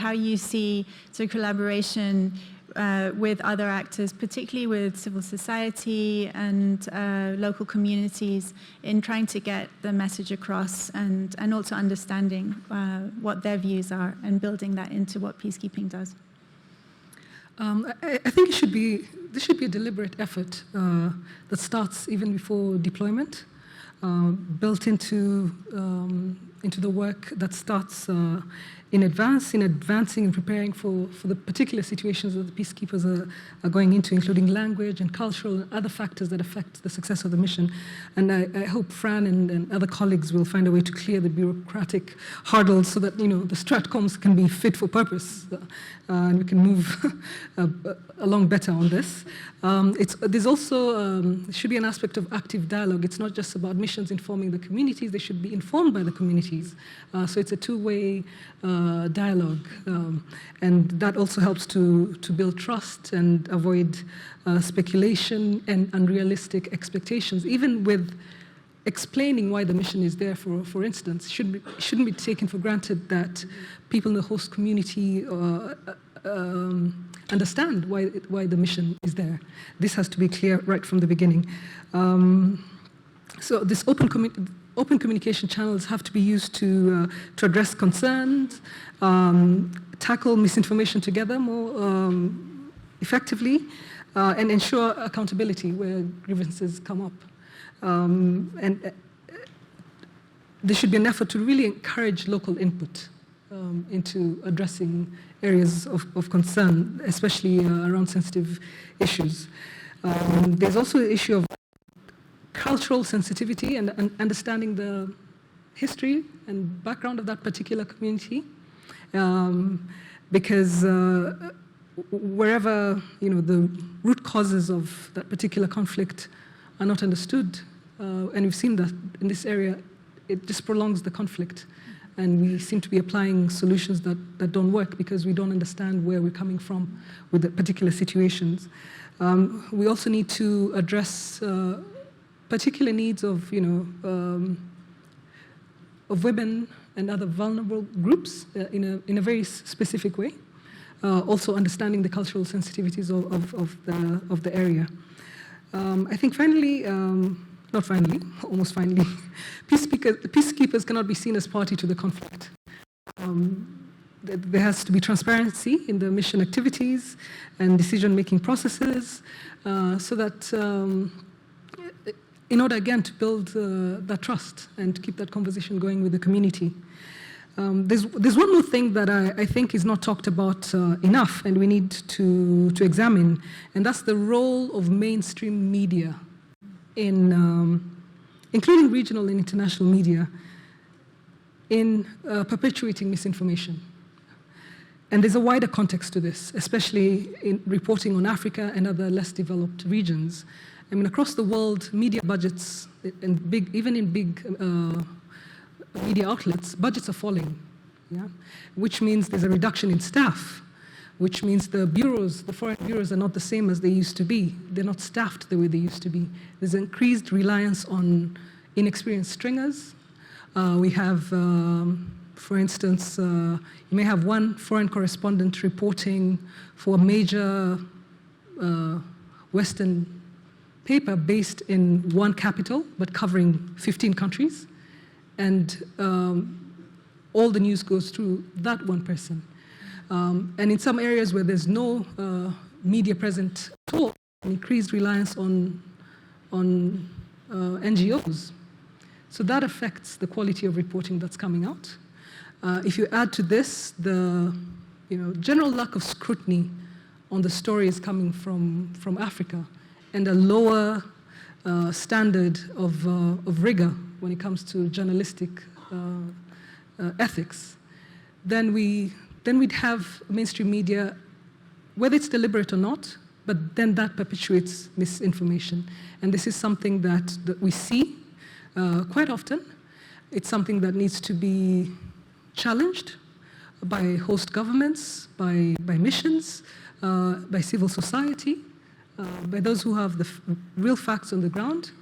how you see sort of collaboration with other actors, particularly with civil society and local communities, in trying to get the message across and also understanding what their views are and building that into what peacekeeping does. I think this should be a deliberate effort that starts even before deployment, built into the work that starts in advancing and preparing for the particular situations that the peacekeepers are going into, including language and cultural and other factors that affect the success of the mission. And I hope Fran and other colleagues will find a way to clear the bureaucratic hurdles so that, the stratcoms can be fit for purpose and we can move along better on this. There's also, there should be an aspect of active dialogue. It's not just about missions informing the communities, they should be informed by the communities. So it's a two-way dialogue, and that also helps to build trust and avoid speculation and unrealistic expectations. Even with explaining why the mission is there, for instance, shouldn't be taken for granted that people in the host community understand why the mission is there. This has to be clear right from the beginning. So this open communication channels have to be used to address concerns, tackle misinformation together more effectively, and ensure accountability where grievances come up. And there should be an effort to really encourage local input into addressing areas of concern, especially around sensitive issues. There's also the issue of cultural sensitivity and understanding the history and background of that particular community, because wherever the root causes of that particular conflict are not understood, and we've seen that in this area, it just prolongs the conflict. And we seem to be applying solutions that don't work because we don't understand where we're coming from with the particular situations. We also need to address particular needs of, of women and other vulnerable groups in a very specific way. Also understanding the cultural sensitivities of the area. I think finally, not finally, almost finally, peacekeepers cannot be seen as party to the conflict. There has to be transparency in the mission activities and decision-making processes so that, in order, again, to build that trust and to keep that conversation going with the community. There's one more thing that I think is not talked about enough and we need to examine, and that's the role of mainstream media in, including regional and international media, in perpetuating misinformation. And there's a wider context to this, especially in reporting on Africa and other less developed regions. I mean, across the world, media budgets, even in big media outlets, budgets are falling, yeah? Which means there's a reduction in staff, which means the foreign bureaus are not the same as they used to be. They're not staffed the way they used to be. There's increased reliance on inexperienced stringers. We have, for instance, you may have one foreign correspondent reporting for a major Western paper based in one capital, but covering 15 countries. And all the news goes through that one person. And in some areas where there's no media present at all, increased reliance on NGOs. So that affects the quality of reporting that's coming out. If you add to this the general lack of scrutiny on the stories coming from Africa and a lower standard of rigor when it comes to journalistic ethics, then we'd have mainstream media, whether it's deliberate or not, but then that perpetuates misinformation. And this is something that we see quite often. It's something that needs to be challenged by host governments, by missions, by civil society, by those who have the real facts on the ground.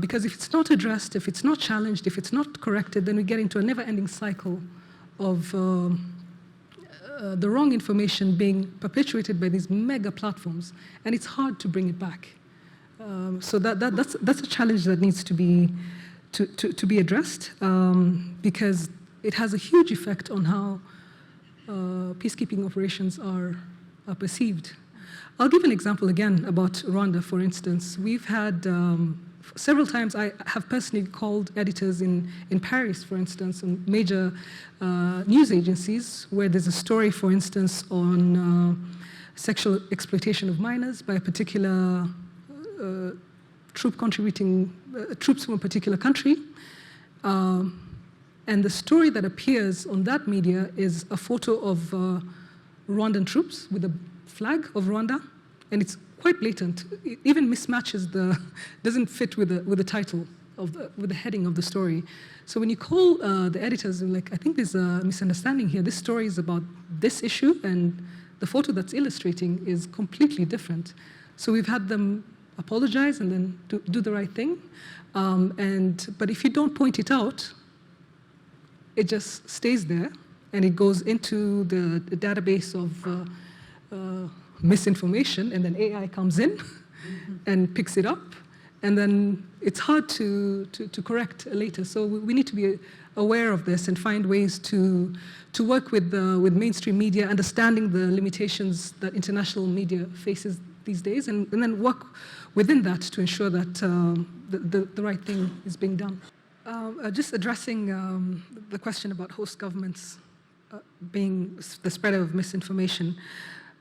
Because if it's not addressed, if it's not challenged, if it's not corrected, then we get into a never-ending cycle of the wrong information being perpetuated by these mega platforms, and it's hard to bring it back. So that's a challenge that needs to be addressed, because it has a huge effect on how peacekeeping operations are perceived. I'll give an example again about Rwanda, for instance. We've had several times, I have personally called editors in Paris, for instance, and major news agencies where there's a story, for instance, on sexual exploitation of minors by a particular troops from a particular country. And the story that appears on that media is a photo of Rwandan troops with a flag of Rwanda, and it's quite blatant. It even mismatches doesn't fit with the title with the heading of the story. So when you call the editors, like, I think there's a misunderstanding here. This story is about this issue, and the photo that's illustrating is completely different. So we've had them apologize and then do the right thing. But if you don't point it out, it just stays there, and it goes into the database of misinformation, and then AI comes in and picks it up, and then it's hard to correct later. So we need to be aware of this and find ways to work with mainstream media, understanding the limitations that international media faces these days, and then work within that to ensure that the right thing is being done. Just addressing the question about host governments being the spread of misinformation.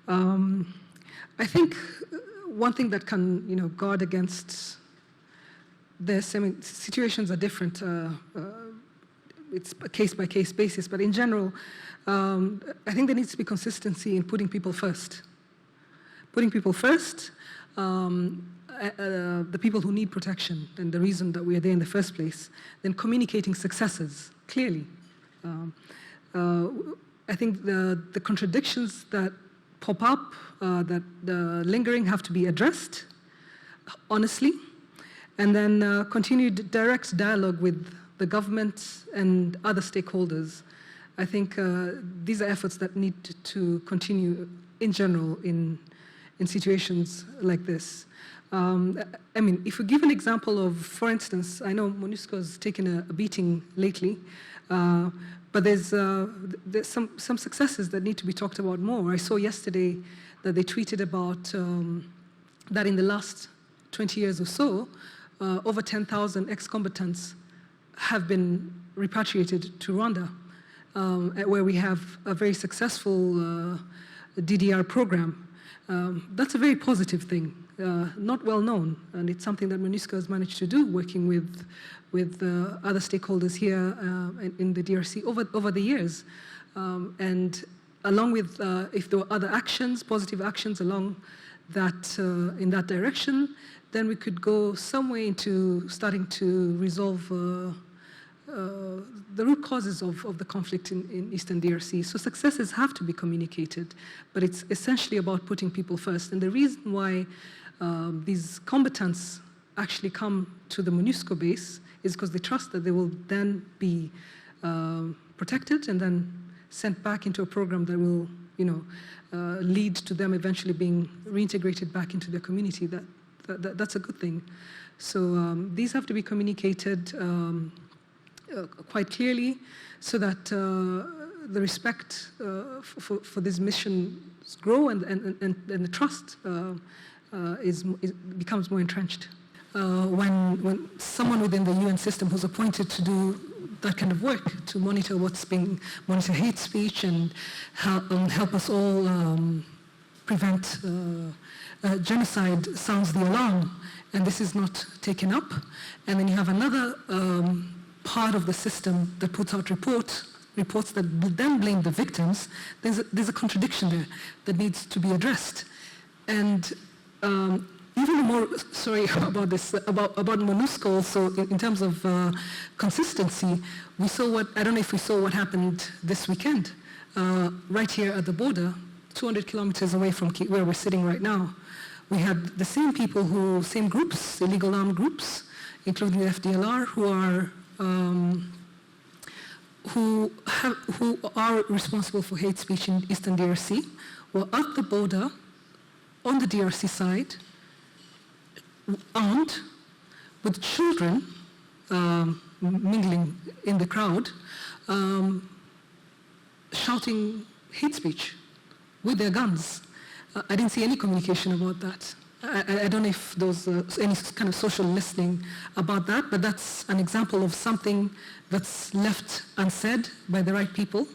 I think one thing that can, guard against this, I mean, situations are different. It's a case-by-case basis, but in general, I think there needs to be consistency in putting people first. Putting people first, the people who need protection and the reason that we are there in the first place, then communicating successes clearly. I think the contradictions that pop up, that lingering, have to be addressed honestly, and then continued direct dialogue with the government and other stakeholders. I think these are efforts that need to continue in general in situations like this. I mean, if we give an example of, for instance, I know MONUSCO's taken a beating lately, but there's some successes that need to be talked about more. I saw yesterday that they tweeted about that in the last 20 years or so, over 10,000 ex-combatants have been repatriated to Rwanda, where we have a very successful DDR program. That's a very positive thing, not well known, and it's something that MONUSCO has managed to do, working with other stakeholders here in the DRC over the years. And along with, if there were other actions, positive actions along that, in that direction, then we could go some way into starting to resolve the root causes of the conflict in Eastern DRC. So successes have to be communicated, but it's essentially about putting people first. And the reason why these combatants actually come to the MONUSCO base is because they trust that they will then be protected and then sent back into a program that will, lead to them eventually being reintegrated back into their community. That's a good thing. So these have to be communicated quite clearly, so that the respect for this mission grow and the trust becomes more entrenched. When someone within the UN system who's appointed to do that kind of work, to monitor monitor hate speech and help us all prevent genocide, sounds the alarm, and this is not taken up, and then you have another part of the system that puts out reports that then blame the victims. There's a contradiction there that needs to be addressed. And even more, sorry about this, about MONUSCO also, in terms of consistency, we saw I don't know if we saw what happened this weekend, right here at the border, 200 kilometers away from where we're sitting right now. We had the same people same groups, illegal armed groups, including the FDLR, who are who are responsible for hate speech in Eastern DRC were at the border on the DRC side, armed, with children mingling in the crowd, shouting hate speech with their guns. I didn't see any communication about that. I don't know if there was any kind of social listening about that, but that's an example of something that's left unsaid by the right people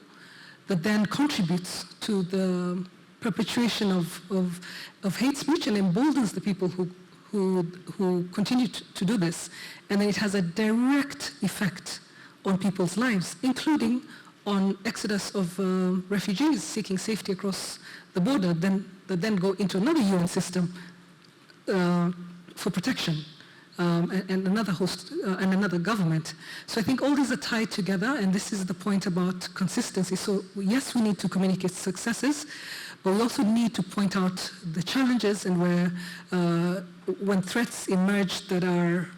that then contributes to the perpetuation of hate speech and emboldens the people who continue to do this. And then it has a direct effect on people's lives, including on exodus of refugees seeking safety across the border, that then go into another UN system for protection, and another host and another government. So I think all these are tied together, and this is the point about consistency. So yes, we need to communicate successes, but we also need to point out the challenges and where when threats emerge that are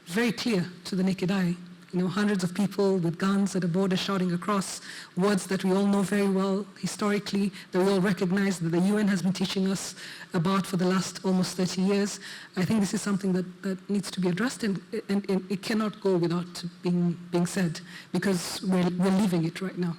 very clear to the naked eye. You know, hundreds of people with guns at a border shouting across words that we all know very well historically, that we all recognize, that the UN has been teaching us about for the last almost 30 years. I think this is something that needs to be addressed, and it cannot go without being said, because we're living it right now.